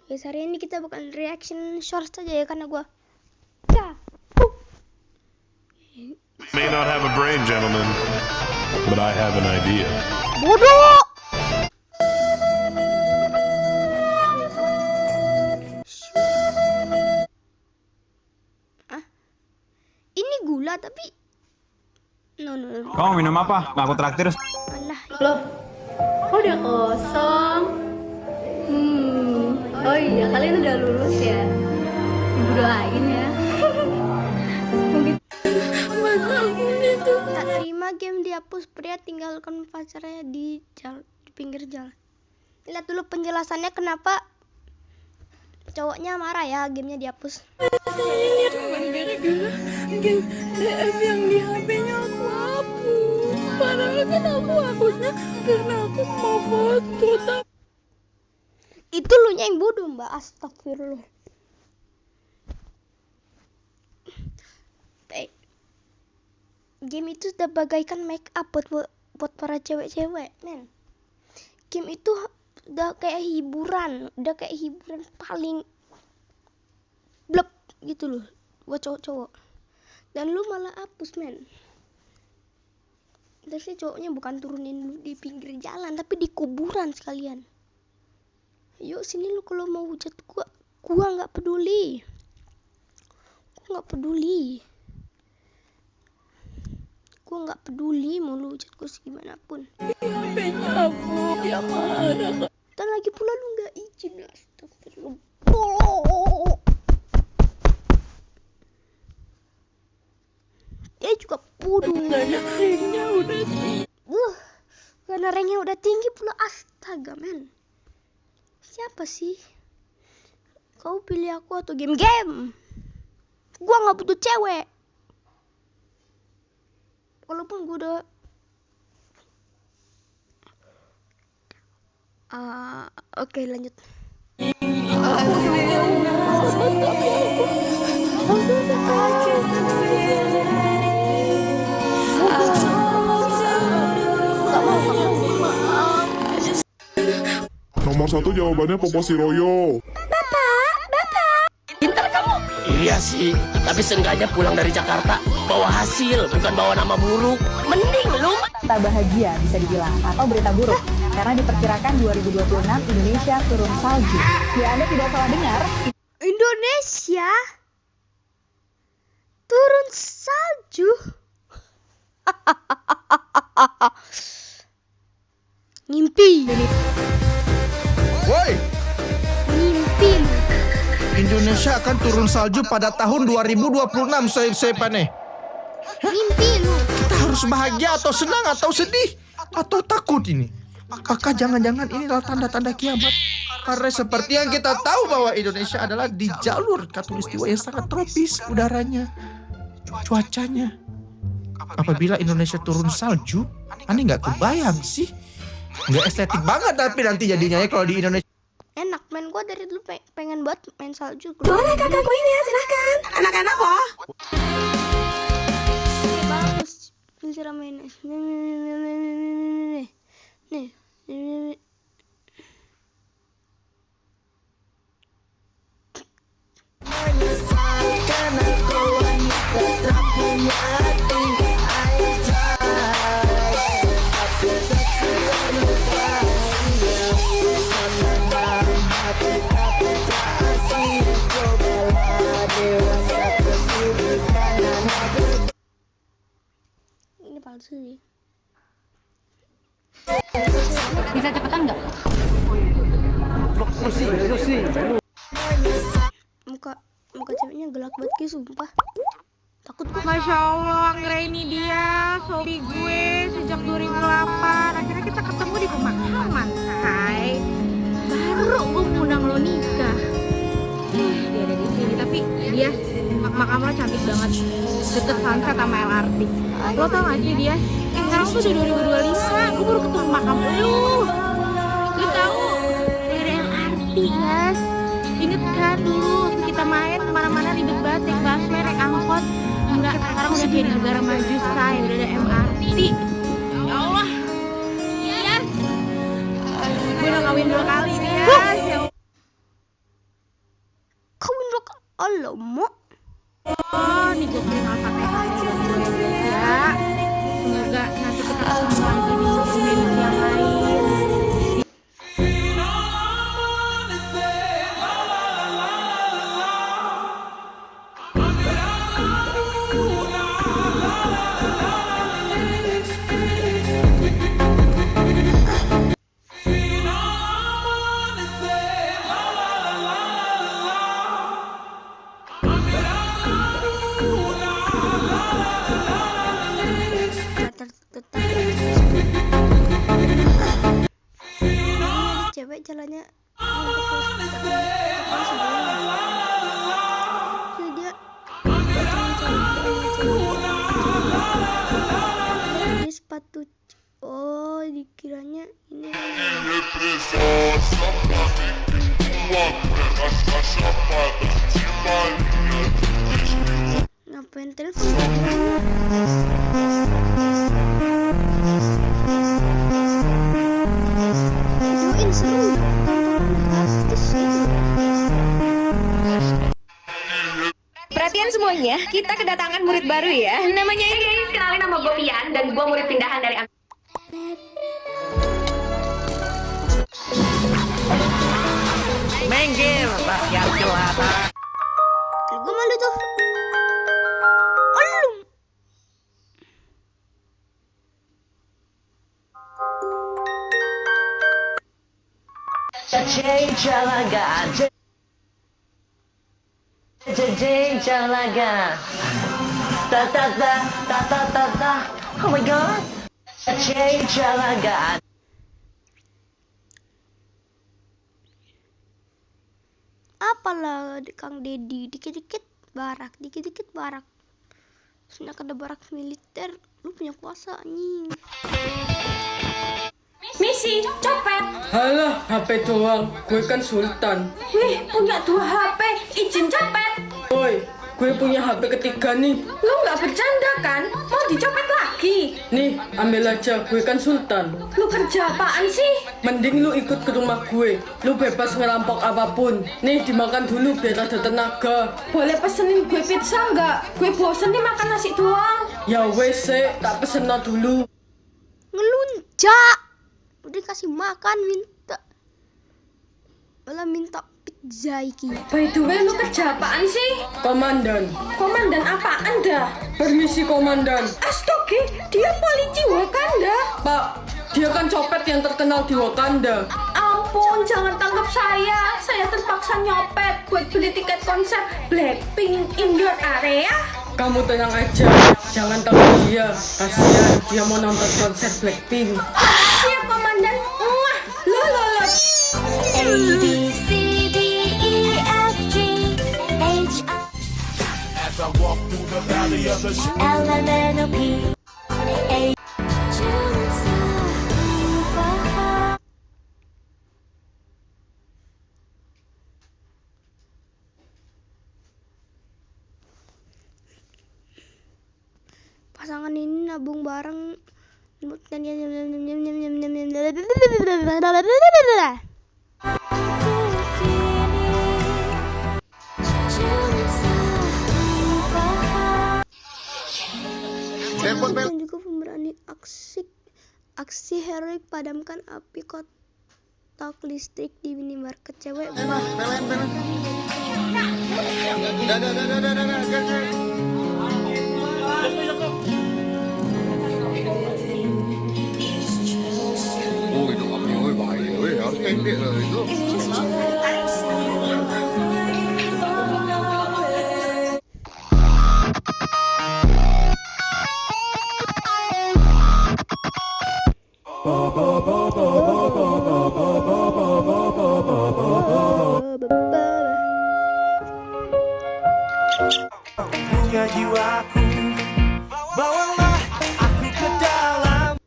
Guys, hari ini kita bakal reaction short saja ya, karena gua May not have a brain, gentlemen, but I have an idea. bodoh. Ini gula tapi no. Kamu minum apa? Aku traktir. Alah, Loh, kok udah kosong? Oh iya, kalian udah lulus ya? Ibu doain ya. tak terima game dihapus, pria tinggalkan pacarnya di pinggir jalan. Lihat dulu penjelasannya kenapa cowoknya marah ya gamenya dihapus. Ini cuma gara-gara game DM yang di HP-nya aku hapus. Padahal kan aku hapusnya karena aku mau foto. Itu lu yang bodoh, Mbak. Astagfirullah. Game itu sudah bagaikan make up buat para cewek-cewek, men. Game itu udah kayak hiburan paling blek gitu loh buat cowok-cowok. Dan lu malah hapus, men. Terusnya cowoknya bukan turunin lu di pinggir jalan, tapi di kuburan sekalian. Yuk sini lu kalau mau hujat gua nggak peduli. Gua nggak peduli mau lu hujat gua segimana pun. HP-nya aku, dia marah. Dan lagi pula lu nggak izin. Astagfirullah. Dia juga bodoh. Karena ranknya udah tinggi. Karena ranknya udah tinggi pula, astaga, men. Siapa sih? Kau pilih aku atau game? Gua nggak butuh cewek. Walaupun gue udah oke, lanjut. Nomor 1 jawabannya Popo Siroyo. Iya sih, tapi seenggaknya pulang dari Jakarta bawa hasil, bukan bawa nama buruk. Mending lu. Berita bahagia bisa dibilang atau berita buruk karena diperkirakan 2026 Indonesia turun salju. Ya, Anda tidak salah dengar. Indonesia turun salju. Ngimpi. Woi, Ngimpi. Indonesia akan turun salju pada tahun 2026, saya nih. Ngimpi lu. Kita harus bahagia atau senang atau sedih atau takut ini? Apakah jangan-jangan inilah tanda-tanda kiamat? Karena seperti yang kita tahu bahwa Indonesia adalah di jalur khatulistiwa yang sangat tropis udaranya, cuacanya. Apabila Indonesia turun salju, aneh nggak kebayang sih. Nggak estetik banget tapi nanti jadinya ya kalau di Indonesia. Enak, men. Gua dari dulu pengen buat main salju. Boleh kakak kuenya, silahkan. Anak-anak kok. Bagus. Disiramin. Nih. Ini palsu sih. Bisa cepetan nggak? Muka ceweknya gelap banget guys, sumpah. Takut gue. Masya Allah, Anggra ini dia sobi gue sejak 2008. Akhirnya kita ketemu di pemakaman, Hai. Baru gue ngundang lo nikah. Dia ada di sini, tapi dia makamnya cantik banget. Deket sunset sama LRT. Lo tau gak sih dia? Sekarang tuh udah 2025. Gue baru ketemu makam lu. Lu tahu dari LRT, guys. Ingat kan dulu waktu kita main kemana-mana ribet banget, naik busway, naik angkot. Enggak, sekarang udah jadi negara maju, say. Udah ada MRT. Ya Allah. Yes. Gue udah kawin 2 kali nih, ya. lo mau. Oh, nih gue beliin Al-Fatihah buat gue ya. Semoga nanti kita ketemu lagi di edisi yang lain. Cewek jalannya dia sepatu. Oh, dikiranya ini ngapain telepon? Videoin seru, tontonan gratis gitu. Perhatian semuanya, kita kedatangan murid baru ya. Namanya ini guys, kenalin nama gue Pian dan gue murid pindahan dari Menggir, rakyat jelata. Gue malu tuh. Olum. Jalaga. Ta ta ta ta ta ta ta. Oh my god. Jalaga. Apalah Kang Dedi, dikit-dikit barak. Terus ada barak militer, lu punya kuasa anjing. Misi, copet. Halah, HP doang. Gue kan sultan. Wih, punya 2 HP, izin copet. Woi, gue punya HP ketiga nih. Lu nggak bercanda kan? Mau dicopet lagi? Nih, ambil aja. Gue kan sultan. Lu kerja apaan sih? Mending lu ikut ke rumah gue. Lu bebas ngerampok apapun. Nih, dimakan dulu biar ada tenaga. Boleh pesenin gue pizza nggak? Gue bosen nih makan nasi doang. Ya wes, tak pesen dulu. Ngelunjak. Udah kasih makan malah minta pizza iki. By the way, lu kerja apaan sih? Komandan. Komandan apaan dah? Permisi, komandan. Astaga, dia polisi Wakanda. Pak, dia kan copet yang terkenal di Wakanda. Ampun, jangan tangkap saya. Saya terpaksa nyopet buat beli tiket konser Blackpink in your area. Kamu tenang aja, jangan takut dia. Kasihan, dia mau nonton konser Blackpink. Siap, komandan. Muah. Lo. A, B, C, D, E, F, G, H, L, M, N, O, P, A. Pasangan ini nabung bareng. Dan juga pemberani aksi heroik padamkan api kotak listrik di minimarket cewek. Bunga jiwaku, bawalah aku ke dalam.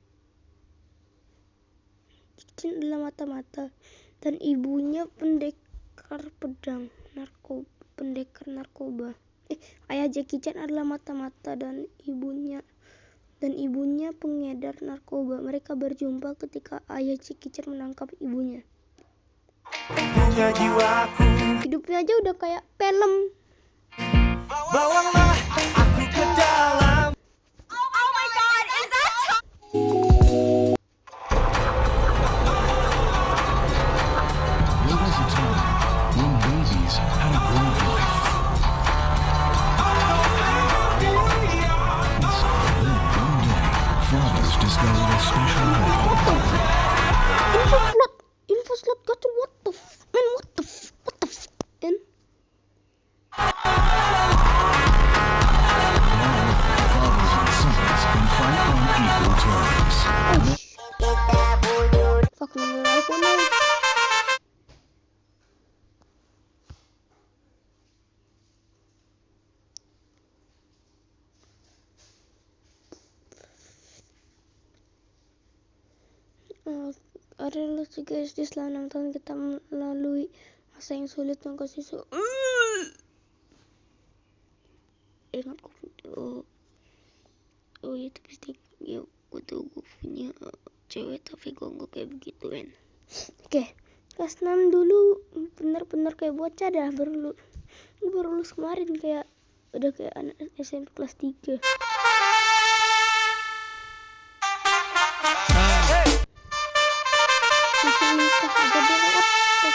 Cincin adalah mata-mata dan ibunya pendekar narkoba. Ayah Jackie Chan adalah mata-mata dan ibunya pengedar narkoba. Mereka berjumpa ketika ayah Jackie Chan menangkap ibunya. Bunga jiwaku. Hidupnya aja udah kayak film. bawalah aku ke dalam. Oh my god, is that There was a time when babies had a great life. Then one day, fathers discovered a special weapon. Info slot gacha, what the f, man, what the f, and Fathers and sons can fight on equal terms. fucking iPhone now. Adalah guys, di selama 6 tahun kita melalui masa yang sulit mengkasih ingat oh itu pasti ya gue punya cewek tapi gue nggak kayak begitu kan. Oke, kelas 6 dulu bener-bener kayak bocah dah, baru lulus kemarin kayak udah kayak anak SMP kelas 3. Langsung nikah aja deh, what the fuck.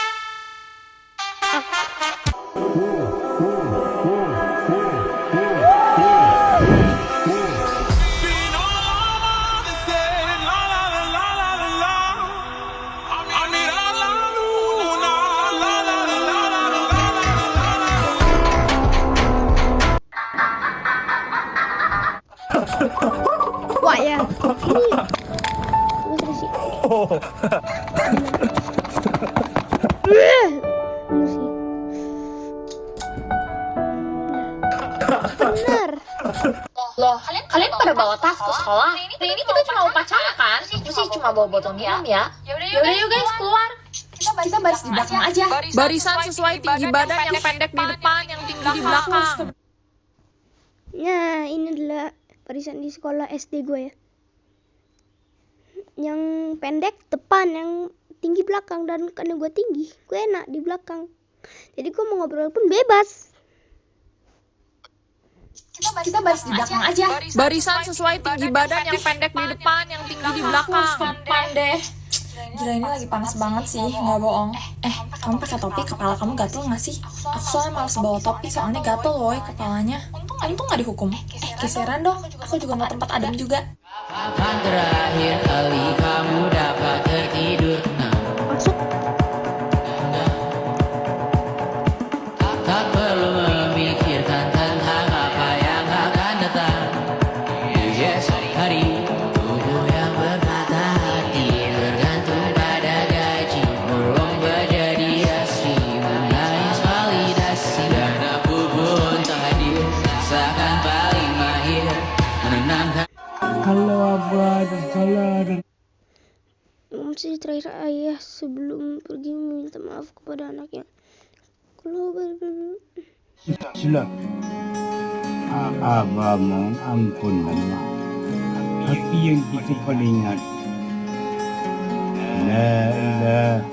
Wah ya, ini terus sih. Benar. Loh, kalian pada bawa tas ke sekolah? Hari ini kita cuma upacara kan? Terus cuma bawa botol minum ya? Yaudah yuk guys, keluar. Kita baris di belakang aja. barisan sesuai tinggi badan, yang pendek di depan, yang tinggi di belakang. Nah, ini adalah barisan di sekolah SD gue ya. Yang pendek depan, yang tinggi belakang, dan karena gue tinggi, gue enak di belakang. Jadi gue mau ngobrol pun bebas. Kita baris di belakang aja. Barisan sesuai tinggi badan, yang pendek di depan, yang tinggi di belakang. Depan deh. Gila, ini lagi panas banget sih, nggak bohong. Kamu pakai topi, kepala kamu gatel nggak sih? Aku soalnya males bawa topi, soalnya gatel loh kepalanya. Untung nggak dihukum. Geseran dong, aku juga mau tempat adem juga. Kapan terakhir kali kamu dapat tertidur tenang? Masuk. Tak perlu memikirkan tentang apa yang akan datang. Di esok hari, tubuh yang berkata hati bergantung pada gaji. Berlomba jadi asli, mengais validasi. Dan aku pun tak hadir, seakan paling mahir menenangkan. Mesti terakhir ayah sebelum pergi meminta maaf kepada anaknya. Kalau Sila. Aba mo ampun naman. Tapi yang kita palingat. La ilaha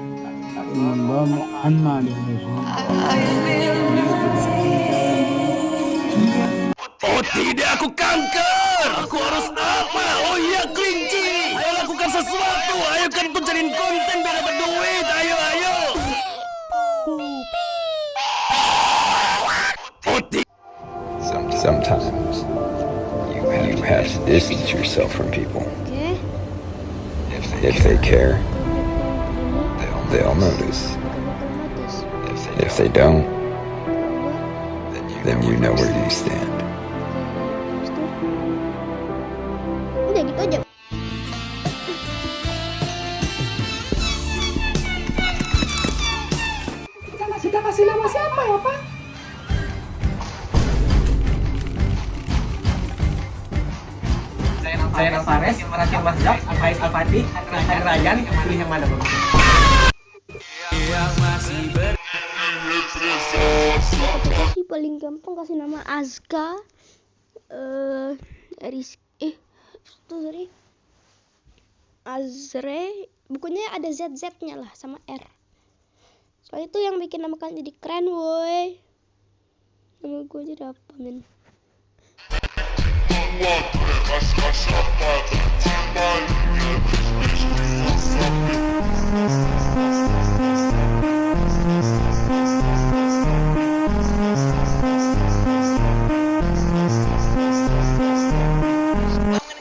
illallah Muhammadur Oh tidak, aku kanker. Aku harus apa? Oh iya, kelinci. Ayo lakukan sesuatu. Ayo kan tuh cariin konten biar dapat duit. Ayo. Sometimes you have to distance yourself from people. If they care, they'll notice. If they don't, then you know where you stand. udah gitu aja. Kita kasih nama siapa ya, Pak? Saya Alvarez, Rakyat Masjid, Faiz Al-Fatih, Rakyat Rayan, pilih yang mana bagus? Paling gampang kasih nama Azka, Azre, bukunya ada ZZ-nya lah sama R. Soalnya itu yang bikin nama kalian jadi keren, woi. Sama gue jadi apa, men?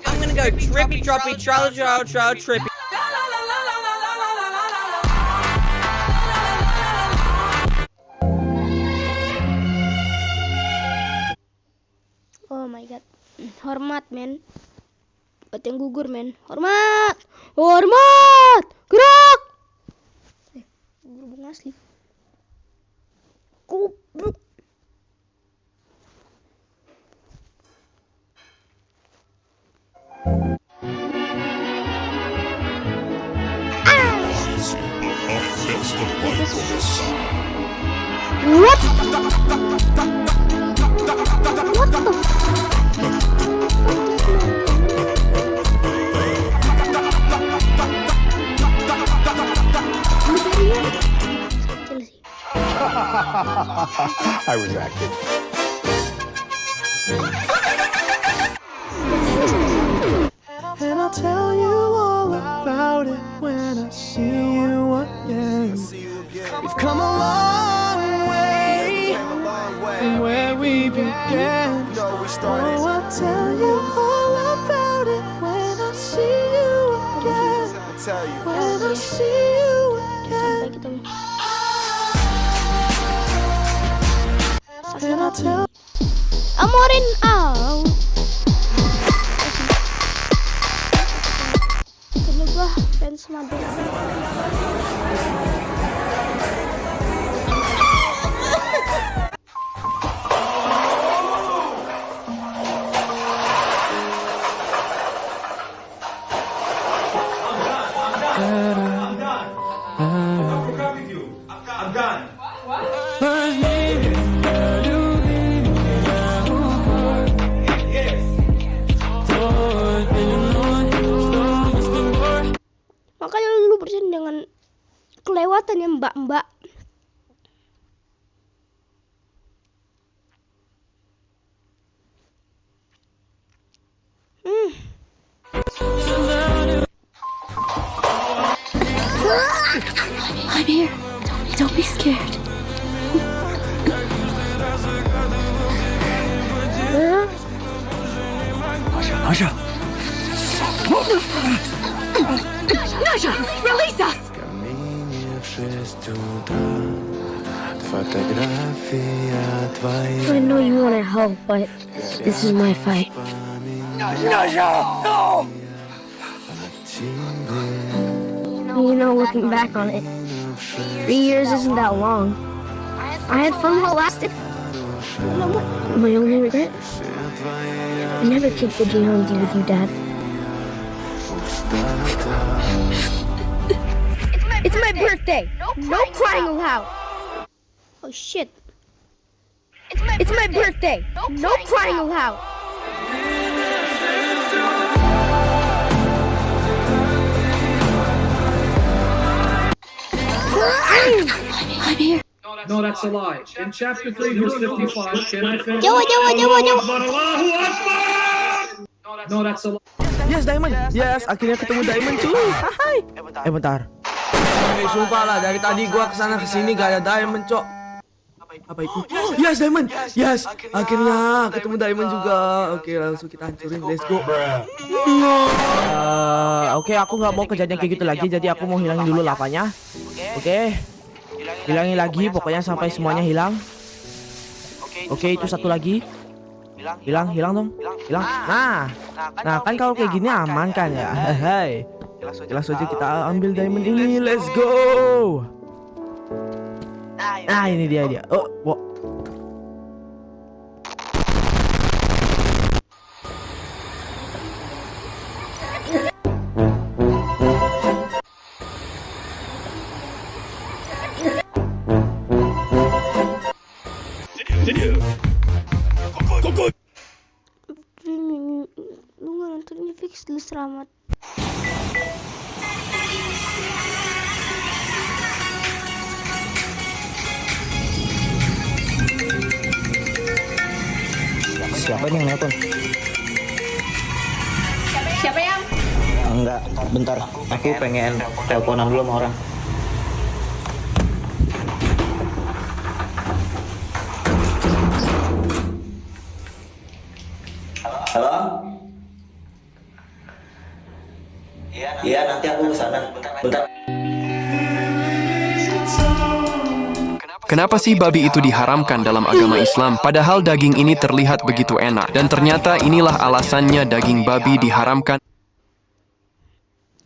I'm gonna go trippy, troppy, trippy. Oh my god. Hormat, men. Buat yang gugur, men. Hormat. Hormat. Gerak. Gugur bunga asli. Goblok. What? What the? I retract it. And I'll tell you all about it when I see you again. We've come a long way from where we began. Oh, I'll tell you all about it when I see you again. When I see you again. And I'll tell Amorin out. Karena gua fans Madrid. I'm done. Makanya lu bersihin dengan kelewatan ya, mbak-mbak. I'm here. Don't be scared. Asha. Nasha, release us! I know you want to help, but this is my fight. Nasha, no! You know, looking back on it, 3 years isn't that long. I had fun while it lasted. My only regret? I never kicked the Jihonzi with you, Dad. It's my birthday! No crying allowed! Oh shit. It's my birthday! No crying allowed! I'm here. No, that's a lie. In chapter 3, verse 55, can I finish? Jawa. Allahu Akbar! No, that's a lie. Yes, Diamond. Yes, akhirnya ketemu Diamond cuy. Hai. Bentar. Sumpah lah, dari tadi gua kesana kesini gak ada Diamond, cok. Apa itu? Yes, Diamond. Yes, akhirnya ketemu Diamond juga. Oke, langsung kita hancurin. Let's go. Oke, aku nggak mau kejadian kayak gitu lagi. Jadi aku mau hilangin dulu lavanya. Oke. Hilangin lagi, pokoknya sampai semuanya hilang. Oke, itu satu lagi. Hilang dong. Hilang. Nah kan kalau kayak gini aman kan ya. Hai. Langsung aja kita ambil diamond ini. Let's go. Nah, ini dia. Oh, wow. Lu nggak nonton ini fix lu selamat. Siapa nih yang nelpon? Siapa yang? Enggak, bentar. Aku pengen teleponan dulu sama orang. Halo? Iya, nanti aku kesana. Bentar. Kenapa sih babi itu diharamkan dalam agama Islam, padahal daging ini terlihat begitu enak? Dan ternyata inilah alasannya daging babi diharamkan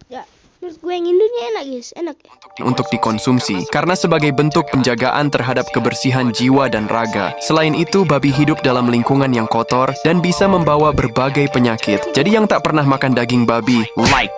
Ya, menurut gue yang Indonya enak guys, enak ya. untuk dikonsumsi, karena sebagai bentuk penjagaan terhadap kebersihan jiwa dan raga. Selain itu, babi hidup dalam lingkungan yang kotor dan bisa membawa berbagai penyakit. Jadi yang tak pernah makan daging babi, like!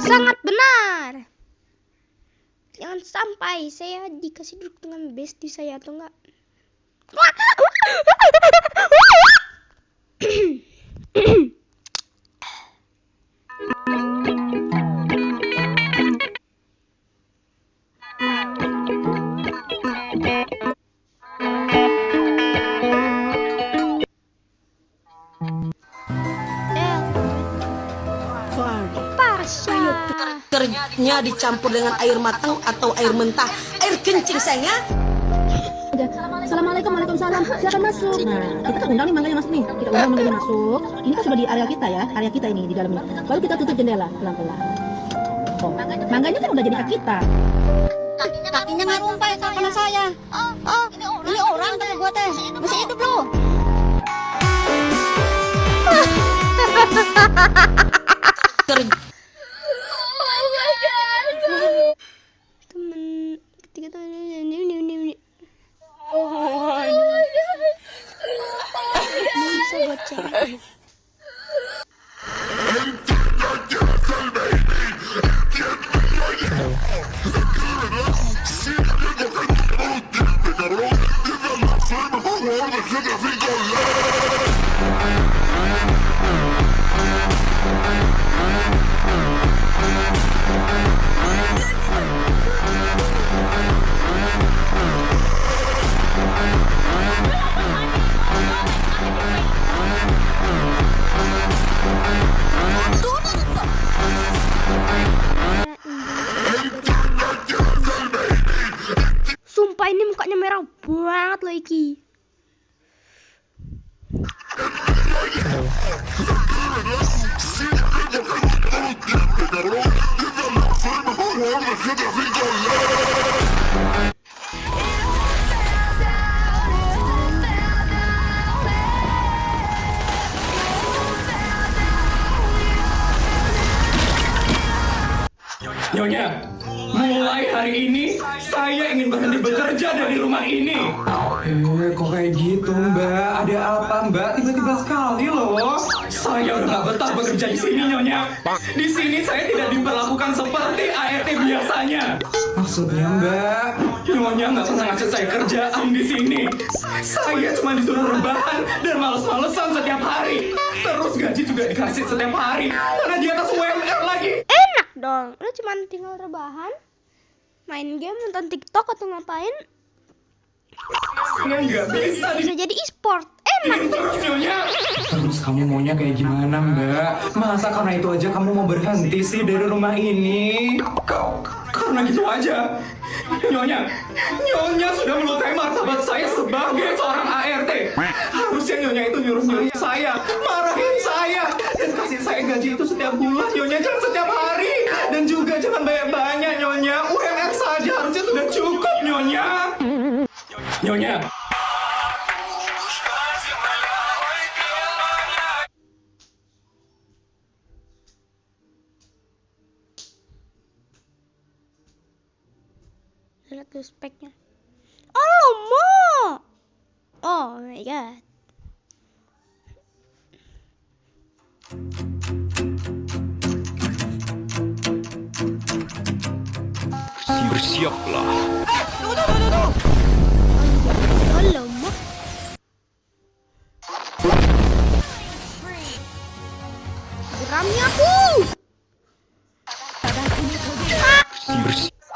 Sangat benar. Jangan sampai saya dikasih duduk dengan bestie saya atau enggak. Airnya dicampur dengan air matang atau air mentah, air kencing sayangnya. Assalamualaikum, waalaikumsalam. Silakan masuk. Nah, kita kan undang nih mangganya masuk nih. Kita undang mangganya masuk. Ini kan sudah di area kita ya, area kita ini di dalamnya. Baru kita tutup jendela pelan-pelan. Oh, mangganya kan udah jadi hak kita. Kakinya ngerumpai ke kepala saya. Ini orang kata gua teh. Masih hidup lu. Temen ketiga tuh ini. Bisa buat cewek. Sumpah ini mukanya merah banget loh Iki. Nyonya, mulai hari ini saya ingin berhenti bekerja dari rumah ini. Kok kayak gitu Mbak? Ada apa Mbak? Tiba-tiba sekali loh. Saya udah gak betah bekerja di sini Nyonya. Di sini saya tidak diperlakukan seperti ART biasanya. Maksudnya Mbak, Nyonya nggak pernah ngasih saya kerjaan di sini. Saya cuma disuruh rebahan dan males-malesan setiap hari. Terus gaji juga dikasih setiap hari karena di atas UMR lagi. Enak dong, lu cuma tinggal rebahan, main game, nonton TikTok atau ngapain. Ya nggak bisa jadi e-sport, enak. Terus Nyonya. Terus kamu maunya kayak gimana Mbak? Masa karena itu aja kamu mau berhenti sih dari rumah ini? Karena gitu aja. Nyonya sudah melukai martabat saya sebagai seorang ART. Harusnya Nyonya itu nyuruh saya, marahin saya, dan kasih saya gaji itu setiap bulan. Nyonya jangan setiap hari, dan juga jangan banyak-banyak Nyonya. UMR saja harusnya sudah cukup Nyonya. Nyonya. Lihat tuh speknya. Oh mau. Oh my god. Bersiaplah. Alamak. Geramnya aku.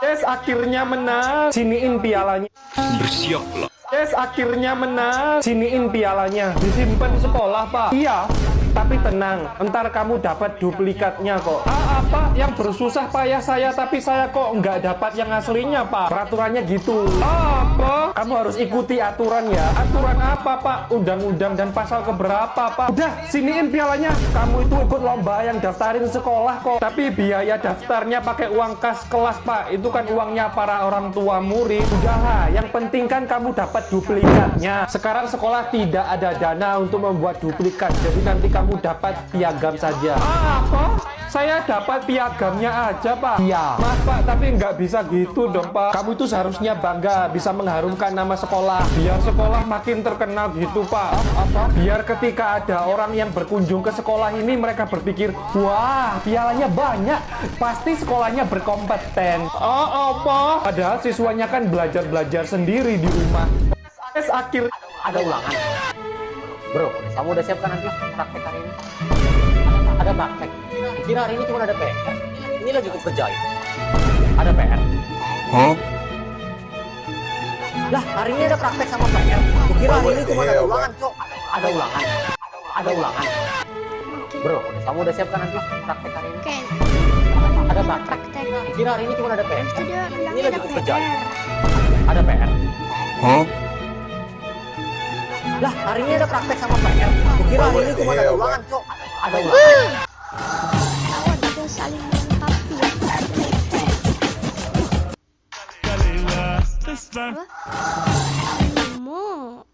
Yes, akhirnya menang. Siniin pialanya. Bersiaplah. Yes, akhirnya menang. Siniin pialanya. Disimpan di sekolah, Pak. Iya. Tapi tenang, ntar kamu dapat duplikatnya kok. Apa? Yang bersusah payah saya, tapi saya kok nggak dapat yang aslinya, Pak. Peraturannya gitu. Apa? Kamu harus ikuti aturan ya. Aturan apa, Pak? Undang-undang dan pasal keberapa, Pak? Udah, siniin pialanya. Kamu itu ikut lomba yang daftarin sekolah kok. Tapi biaya daftarnya pakai uang kas kelas, Pak. Itu kan uangnya para orang tua murid. Udahlah, yang penting kan kamu dapat duplikatnya. Sekarang sekolah tidak ada dana untuk membuat duplikat. Jadi nanti kamu dapat piagam saja. Apa? Saya dapat piagamnya aja, Pak. Iya. Mas, Pak, tapi nggak bisa gitu dong, Pak. Kamu itu seharusnya bangga bisa mengharumkan nama sekolah. Biar sekolah makin terkenal gitu, Pak. Apa? Biar ketika ada orang yang berkunjung ke sekolah ini, mereka berpikir, wah, pialanya banyak. Pasti sekolahnya berkompeten. Apa? Padahal siswanya kan belajar-belajar sendiri di rumah. Akhir Ada ulangan. Bro, kamu udah siapkan nanti praktek hari ini? Ada praktek. Kira hari ini cuma ada PR. Ini lagi aku kerjain. Ada PR. Hah? Lah, hari ini ada praktek sama PR. Kira hari ini cuma ada ulangan, Cok. Ada ulangan. Ada ulangan. Bro, kamu udah siapkan nanti praktek hari ini? Ada praktek. Kira hari ini cuma ada PR. Ini lagi aku kerjain. Ada PR. Hah? Lah, hari ini ada praktek sama PR. Kira hari ini cuma ada ulangan, Cok. Ada ulangan. Kita saling melengkapi ya. Mau.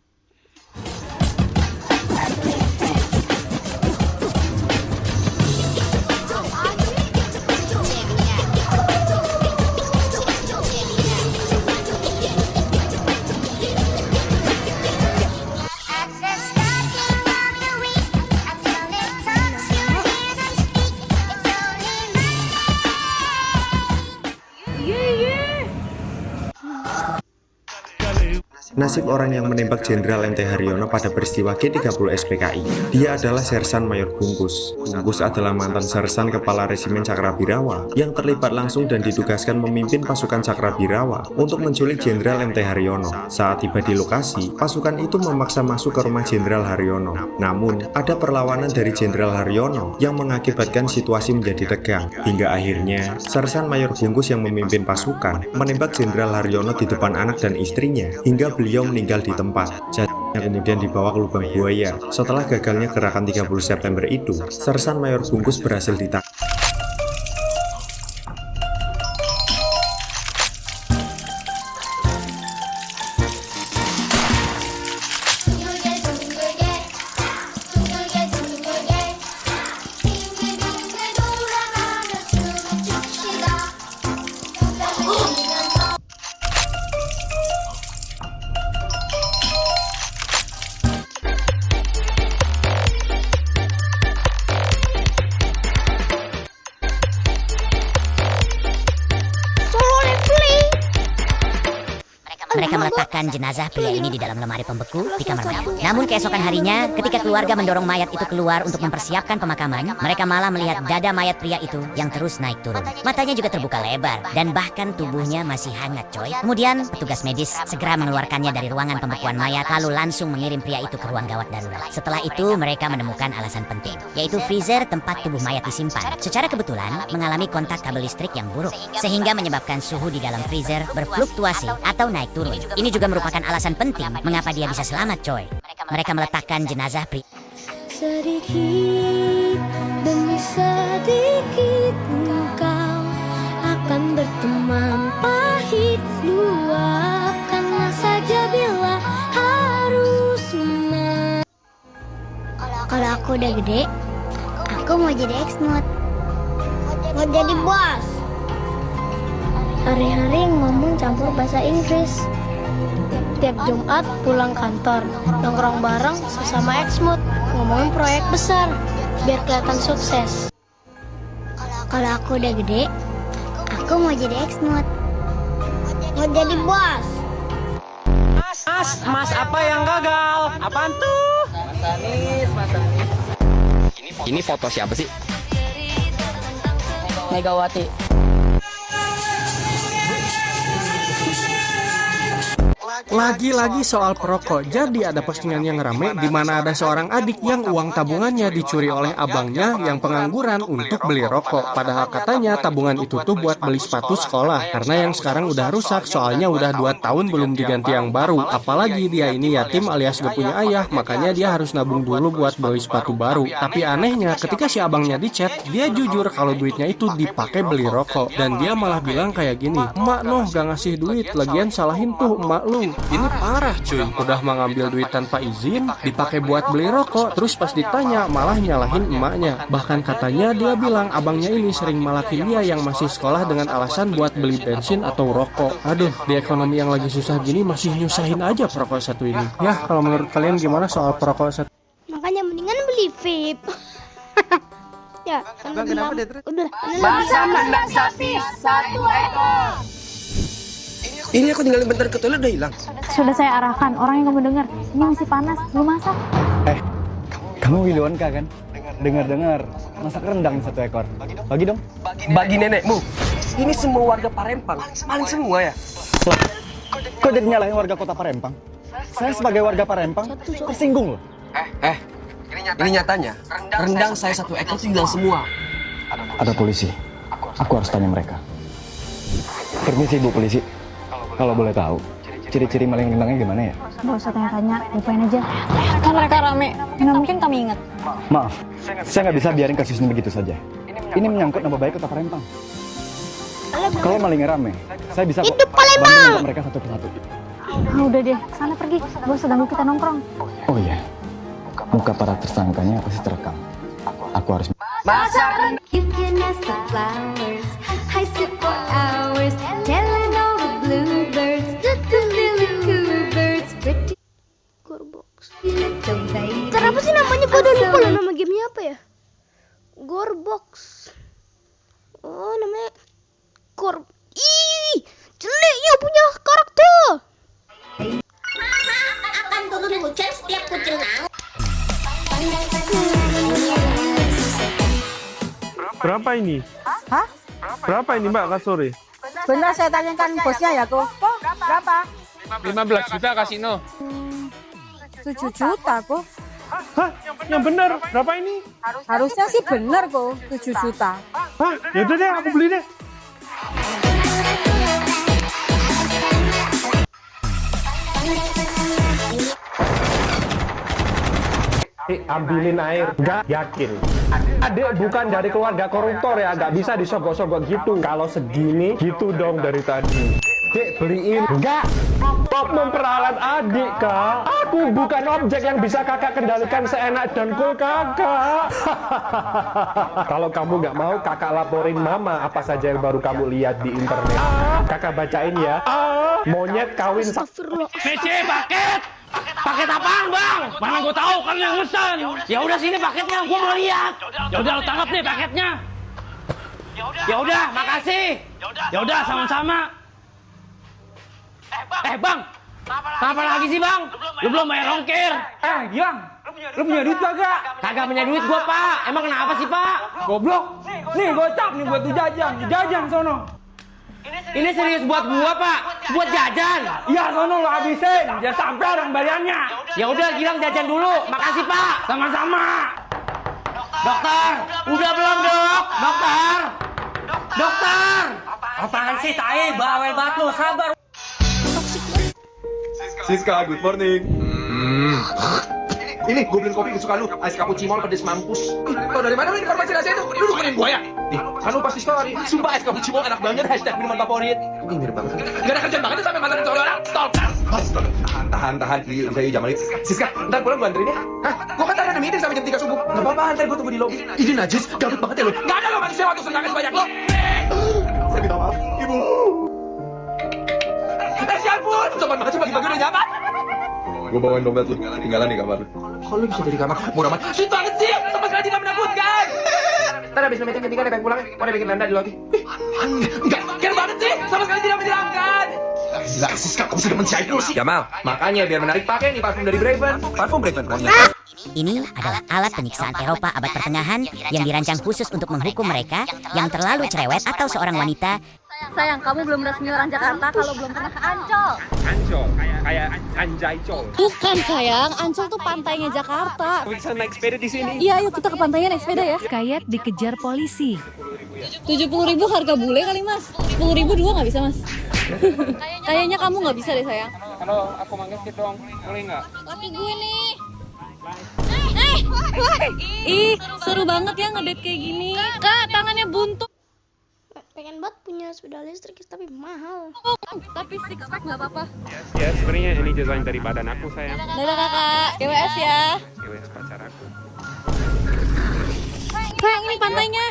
Nasib orang yang menembak Jenderal MT Haryono pada peristiwa G30 SPKI. Dia adalah Sersan Mayor Bungkus. Bungkus adalah mantan Sersan Kepala Resimen Cakrabirawa yang terlibat langsung dan ditugaskan memimpin pasukan Cakrabirawa untuk menculik Jenderal MT Haryono. Saat tiba di lokasi, pasukan itu memaksa masuk ke rumah Jenderal Haryono. Namun, ada perlawanan dari Jenderal Haryono yang mengakibatkan situasi menjadi tegang. Hingga akhirnya, Sersan Mayor Bungkus yang memimpin pasukan menembak Jenderal Haryono di depan anak dan istrinya hingga beliau meninggal di tempat. Jasanya kemudian dibawa ke lubang buaya. Setelah gagalnya gerakan 30 September itu, Sersan Mayor Bungkus berhasil ditangkap. Mereka meletakkan jenazah pria ini di dalam lemari pembeku di kamar mayat. Namun keesokan harinya, ketika keluarga mendorong mayat itu keluar untuk mempersiapkan pemakaman, mereka malah melihat dada mayat pria itu yang terus naik turun. Matanya juga terbuka lebar dan bahkan tubuhnya masih hangat, coy. Kemudian petugas medis segera mengeluarkannya dari ruangan pembekuan mayat lalu langsung mengirim pria itu ke ruang gawat darurat. Setelah itu mereka menemukan alasan penting, yaitu freezer tempat tubuh mayat disimpan. Secara kebetulan mengalami kontak kabel listrik yang buruk sehingga menyebabkan suhu di dalam freezer berfluktuasi atau naik turun. Ini juga merupakan alasan penting mengapa dia bisa selamat, coy. Mereka meletakkan jenazah pria. Sedikit demi sedikit engkau akan berteman pahit luapkanlah saja bila harus menang. Kalau aku udah gede, aku mau jadi Exmod. Mau jadi bos. Hari-hari ngomong campur bahasa Inggris. Tiap Jumat pulang kantor, nongkrong bareng sesama Exmod, ngomongin proyek besar. biar kelihatan sukses. Kalau aku udah gede, aku mau jadi X-Mod. Mau jadi bos. Mas apa yang gagal? Apaan tuh? Mas Anis. Ini foto siapa sih? Megawati. Lagi-lagi soal perokok, jadi ada postingan yang rame di mana ada seorang adik yang uang tabungannya dicuri oleh abangnya yang pengangguran untuk beli rokok. Padahal katanya tabungan itu tuh buat beli sepatu sekolah, karena yang sekarang udah rusak soalnya udah 2 tahun belum diganti yang baru. Apalagi dia ini yatim alias gak punya ayah, makanya dia harus nabung dulu buat beli sepatu baru. Tapi anehnya ketika si abangnya dicat, dia jujur kalau duitnya itu dipakai beli rokok. Dan dia malah bilang kayak gini, "Emak noh gak ngasih duit, lagian salahin tuh emak lu." Ini parah cuy, udah mengambil duit tanpa izin, dipakai buat beli rokok, terus pas ditanya malah nyalahin emaknya. Bahkan katanya dia bilang abangnya ini sering malakin dia yang masih sekolah dengan alasan buat beli bensin atau rokok. Aduh, di ekonomi yang lagi susah gini masih nyusahin aja perokok satu ini. Ya, kalau menurut kalian gimana soal perokok satu? Makanya mendingan beli vape. Ya, Bang, kenapa dia terus? Udah, Masak rendang sapi 1 ekor. Ini aku tinggalin bentar ke toilet udah hilang. Sudah saya arahkan, orang yang kamu dengar, ini masih panas, belum masak. Kamu Wilonka kan? Dengar-dengar, masak rendang 1 ekor. Bagi dong. Bagi nenekmu. Ini semua warga Parempang, paling semua ya. Loh, kok jadi nyalahin warga kota Parempang? Saya sebagai warga Parempang tersinggung loh. Ini nyatanya, rendang saya 1 ekor tuh hilang semua. Ada polisi. Aku harus tanya mereka. Permisi Bu Polisi. Kalau boleh tahu, ciri-ciri maling rendangnya gimana ya? Gak usah tanya-tanya, lupain aja. Kan mereka rame, nggak mungkin kami ingat. Maaf, saya nggak bisa biarin kasus ini begitu saja. Ini menyangkut nama baik kota Parempang. Kalau malingnya rame, saya bisa kok bantu mereka satu persatu. Udah deh, sana pergi, gak usah ganggu kita nongkrong. Oh iya, muka para tersangkanya pasti terekam. Aku harus... Masak You can ask the flowers, I sit for hours, telling all the bluebirds, the lily birds, pretty Gorbox. little baby. Kenapa sih namanya? Gue udah lupa loh nama gamenya apa ya? Gorbox. Oh, namanya Ih, jelek ya punya karakter. Akan turun hujan setiap kucing nangis. Berapa ini? Hah? Berapa ini Mbak kasuri? Benar saya tanyakan bosnya ya kok. Kok berapa? 15 juta kasino. 7 juta kok. Hah? Yang benar, berapa ini? Harusnya sih benar kok, 7 juta. Hah? Yaudah deh, aku beli deh. Ambilin air, nggak yakin. Adik bukan dari keluarga koruptor ya, nggak bisa disogok-sogok gitu. Kalau segini, gitu dong dari tadi. Dek, beliin. Enggak. Top memperalat adik, Kak. Aku bukan objek yang bisa kakak kendalikan seenak dan cool kakak. Kalau kamu nggak mau, kakak laporin mama apa saja yang baru kamu lihat di internet. Kakak bacain ya. Monyet kawin Mece paket. Paket apaan bang? Mana gue tahu kan yang pesan. Ya udah sini paketnya, gue mau lihat. Ya udah lo tangkap nih paketnya. Ya udah, makasih. Ya udah sama-sama. Bang, apa lagi sih bang? Lu belum bayar ongkir. Gilang, lu punya duit kagak? Kagak punya duit gua pak. Emang kenapa sih pak? Goblok. Nih gocap nih buat tuh jajan sono. Ini serius buat gua pak, buat jajan. Iya sono lo habisin, biar sampai orang bayarnya. Ya udah Gilang jajan dulu, makasih pak. Sama-sama. Dokter, udah belum dok? Dokter. Apaan sih tai, bawel banget lo, sabar. Siska, good morning. Ini gue beliin kopi kesukaan lu, ice cappuccino pedes mampus. Tau dari mana lu informasi rahasia itu? Lu dukerin gue ya? Nih, kan lu pasti story. Sumpah ice cappuccino enak banget, hashtag minuman favorit. Ini mirip banget. Gak ada kerjaan banget sampai mantan cowok orang. Stop. Tahan. Bisa yuk Jamalin. Siska, ntar pulang gue anterin ya. Hah? Gue kan tadi ada meeting sampai jam 3 subuh. Gak apa-apa, ntar gue tunggu di lobby. Ini najis, gabut banget ya lu. Gak ada lo manusia waktu senangnya sebanyak lo. Saya minta maaf, ibu. Siapun, sopan banget sih bagi-bagi udah nyaman. Gue bawain dompet lu, ketinggalan di kamar lu. Kok lu bisa dari kamar murah banget? Sweet banget sih, sama sekali tidak menakutkan. Ntar abis lu meeting tinggal nebeng pulang ya. Mau bikin tenda di lobby. Enggak, keren banget sih, sama sekali tidak menyeramkan. Gila, Siska, kamu sudah men-shadow sih. Jamal, makanya biar menarik pakai nih parfum dari Braven. Parfum Braven, Ini adalah alat penyiksaan Eropa abad pertengahan yang dirancang khusus untuk menghukum mereka yang terlalu cerewet atau seorang wanita. Sayang, kamu belum resmi orang Jakarta kalau belum pernah ke Ancol. Ancol, kayak Anjay Col. Bukan sayang, Ancol tuh pantainya Jakarta. Bisa naik sepeda di sini. Iya, ayo kita ke pantainya naik sepeda ya. Kayat dikejar polisi. 70.000 harga bule kali mas. 10.000 dua nggak bisa mas. Kayaknya kamu nggak bisa deh sayang. Halo, aku manggil dong, boleh nggak? Laki gue nih. Ih, seru banget ya ngedate kayak gini. Kak, tangannya buntu. Pengen banget punya sepeda listrik tapi mahal. Tapi six pack nggak apa-apa. Ya, sebenarnya ini desain dari badan aku, sayang. Dadah kakak, GWS ya. GWS pacar aku. Sayang, ini pantainya.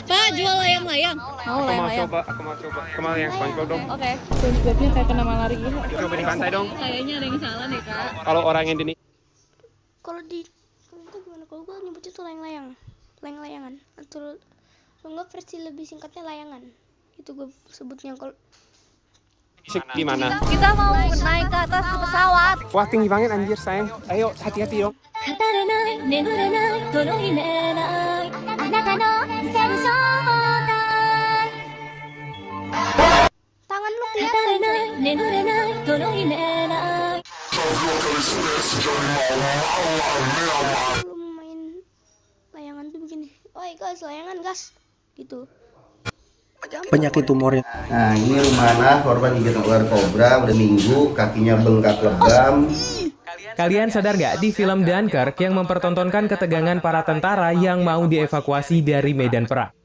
Pak, jual layang-layang. Mau layang-layang? Aku mau coba. Kemal yang SpongeBob dong. Oke. SpongeBobnya kayak kena malaria gitu. Coba di pantai dong. Kayaknya ada yang salah nih kak. Kalau orang yang di Kalau itu gimana? Kalau gue nyebutnya tuh layang-layangan. Atau enggak versi lebih singkatnya layangan. Itu gue sebutnya kalau di mana? Kita mau naik ke atas pesawat. Wah, tinggi banget anjir, sayang. Ayo, hati-hati dong. Tangan lu kelihatan. Belum main layangan tuh begini. Oi guys, layangan gas. Gitu. Penyakit tumor yang... Nah, ini Rumana, korban gigitan ular kobra, udah minggu, kakinya bengkak lebam. Kalian sadar nggak di film Dunkirk yang mempertontonkan ketegangan para tentara yang mau dievakuasi dari medan perang?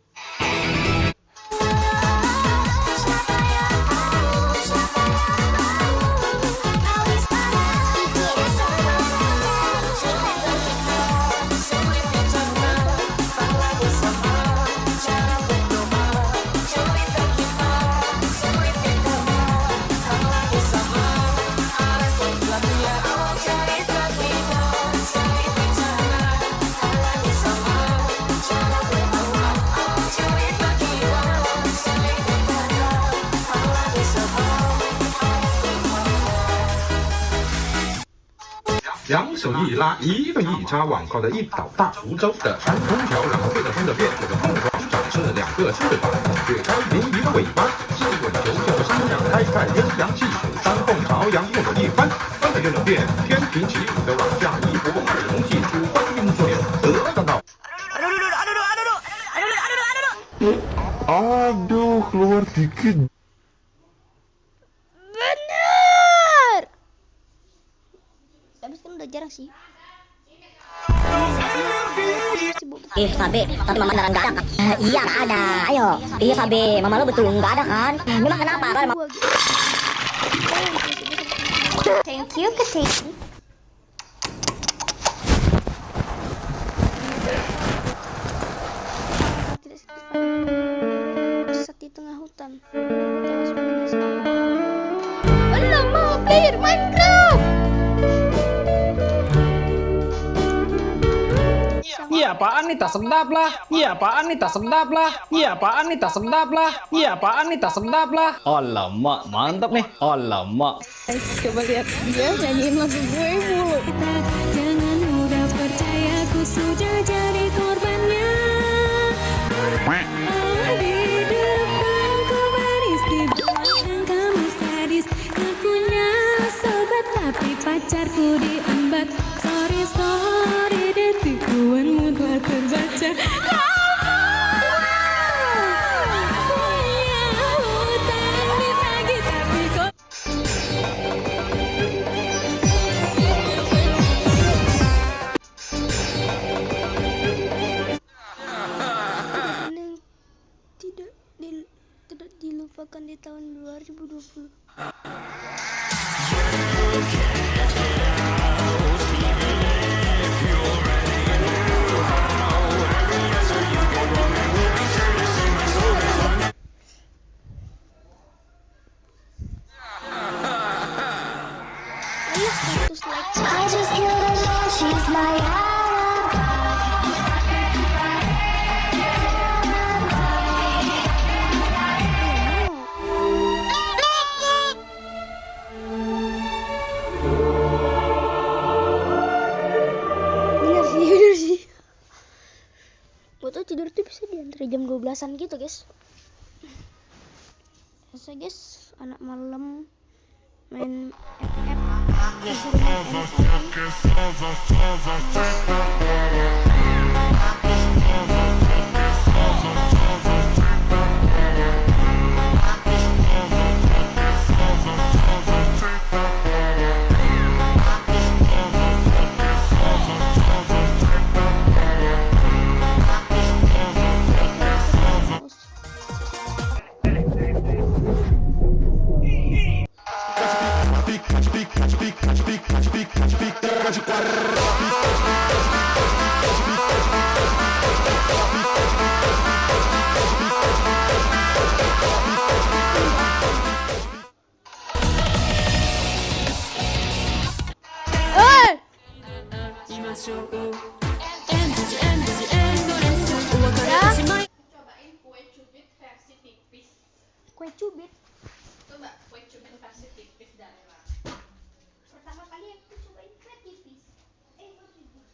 两手一拉，一个一插网靠的一岛大福州的山空调，然后对着风的变，这个凤凰展示了两个新对白，雪开云一个尾巴，气滚球球山羊开盖阴阳气水，三凤朝阳用了一番，翻个月亮变，天平起舞的往下一步，二龙戏出观音坐莲，得当到。Aduh, keluar dikit. Bener. Tapi kan udah jarang sih. Sabe, tapi mama beneran gak ada kan? Iya gak ada, ayo. Iya Sabe, mama lo betul gak ada kan? Memang kenapa? Kan? Thank you, Katie. Sesat di tengah hutan. Belum mau player Minecraft. Iya apaan nih tak sedap lah. Iya apaan nih tak sedap lah. Iya apaan nih tak sedap lah. Iya apaan nih tak sedap lah. Alamak, mantap nih. Alamak. Coba lihat dia nyanyiin lagu gue mulu. Jangan mudah percaya ku sudah jadi korbannya. Di depanku baris, di belakang kamu sadis. Gak punya sobat tapi pacarku diembat. Sorry sorry detikuanmu telah terbaca. Tidak dilupakan di tahun 2020. I just killed a She's my bener sih. Buat tidur tuh bisa di antara jam 12-an gitu, guys. Biasa, guys, anak malam main kue cubit. Coba kue cubit versi tipis dari Rara. Pertama kali aku cobain kue tipis. Kue cubit.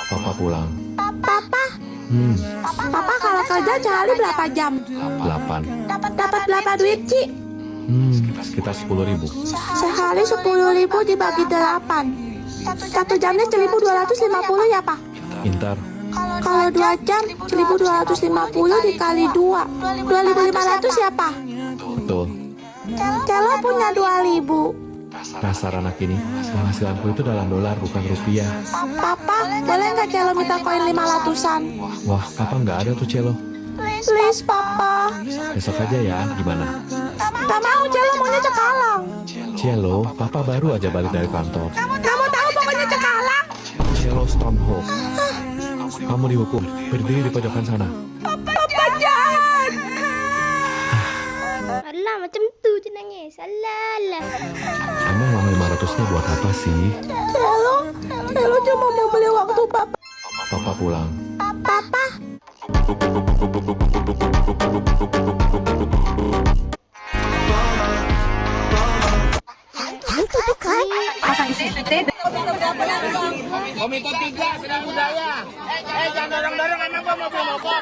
Papa pulang. Papa, Papa kalau kerja sehari berapa jam? 8. Dapat berapa duit, Ci? Sekitar 10.000. Sehari 10.000 dibagi 8. 1 jamnya 1.250 ya, Pak? Pintar. Kalau 2 jam 1.250 dikali 2. 2.500 ya, Pak? Betul. Celo punya 2.000. Dasar anak ini, penghasilanku itu dalam dolar bukan rupiah. Papa, boleh nggak Celo minta koin 500-an? Wah, papa nggak ada tuh Celo. Please, Papa. Besok aja ya, gimana? Gak mau, Celo maunya cekalang. Celo, papa baru aja balik dari kantor. Kamu tahu pokoknya cekalang. Celo Stormhawk. Kamu dihukum, berdiri di pojokan sana. Papa jahat. Alah, macam tu je nangis. Alah. Emang uang 500-nya buat apa sih? Celo cuma mau beli waktu Papa. Papa pulang. Papa. Hantu tuh kan? Komite 3 seni budaya. Jangan dorong-dorong, emang gua mau beli mogok.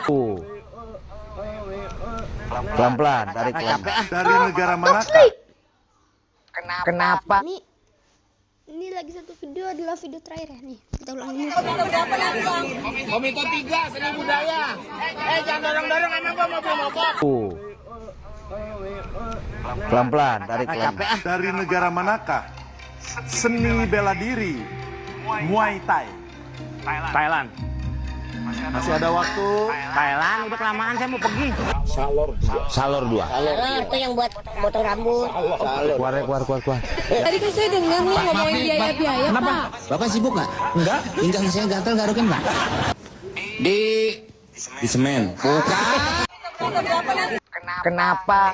Pelan-pelan, tarik pelan. Dari negara manakah? Kenapa? Ini lagi satu video adalah video terakhir ya nih. Kita ulang dulu. Komite 3 seni budaya. Jangan dorong-dorong, emang gua mau beli mogok. Pelan-pelan, tarik pelan. Dari negara manakah? Seni bela diri. Muay Thai. Thailand. Masih ada waktu. Thailand udah kelamaan, saya mau pergi. Salor 2. Salor tuh yang buat potong rambut. Keluar. Tadi kan saya dengar nih ngomongin biaya-biaya, Pak. Bapak sibuk nggak? Enggak. Pinggang saya gatal garukin nggak? Di semen. Bukan. Kenapa?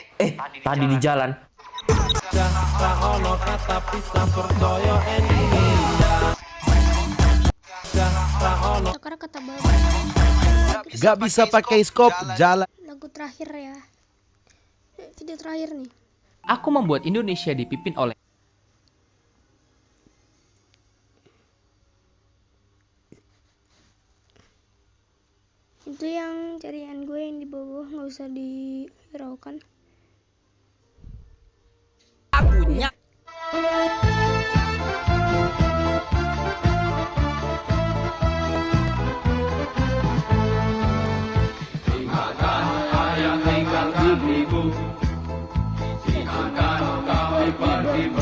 Tadi di jalan. Sekarang kata bapak. Gak bisa pakai skop jalan. Lagu terakhir ya. Video terakhir nih. Aku membuat Indonesia dipimpin oleh Itu yang carian gue yang di bawah, nggak usah dihiraukan. Punya.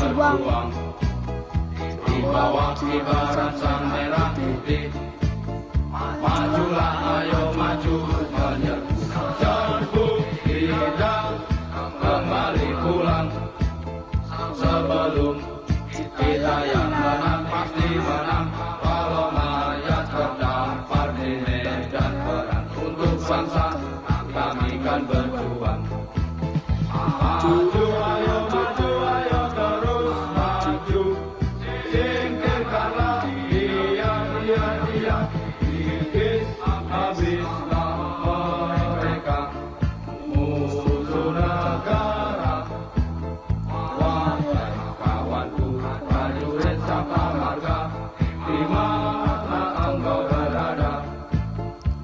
Berjuang di bawah kibaran sang merah putih. Majulah, ayo maju menyerbu tidak kembali pulang sebelum kita yang menang pasti menang. Kalau mayat terdampar di medan perang untuk bangsa, kami kan berjuang. Maju, ayo terus maju, singkirkanlah dia. Habislah mereka musuh negara. Wahai kawanku, prajurit Saka Marga, di mana engkau berada?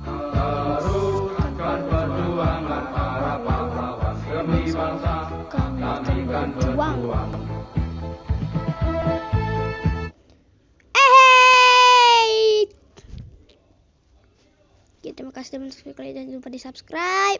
Teruskan perjuangan para pahlawan demi bangsa, kami kan berjuang. Terima kasih teman-teman, jangan lupa di subscribe.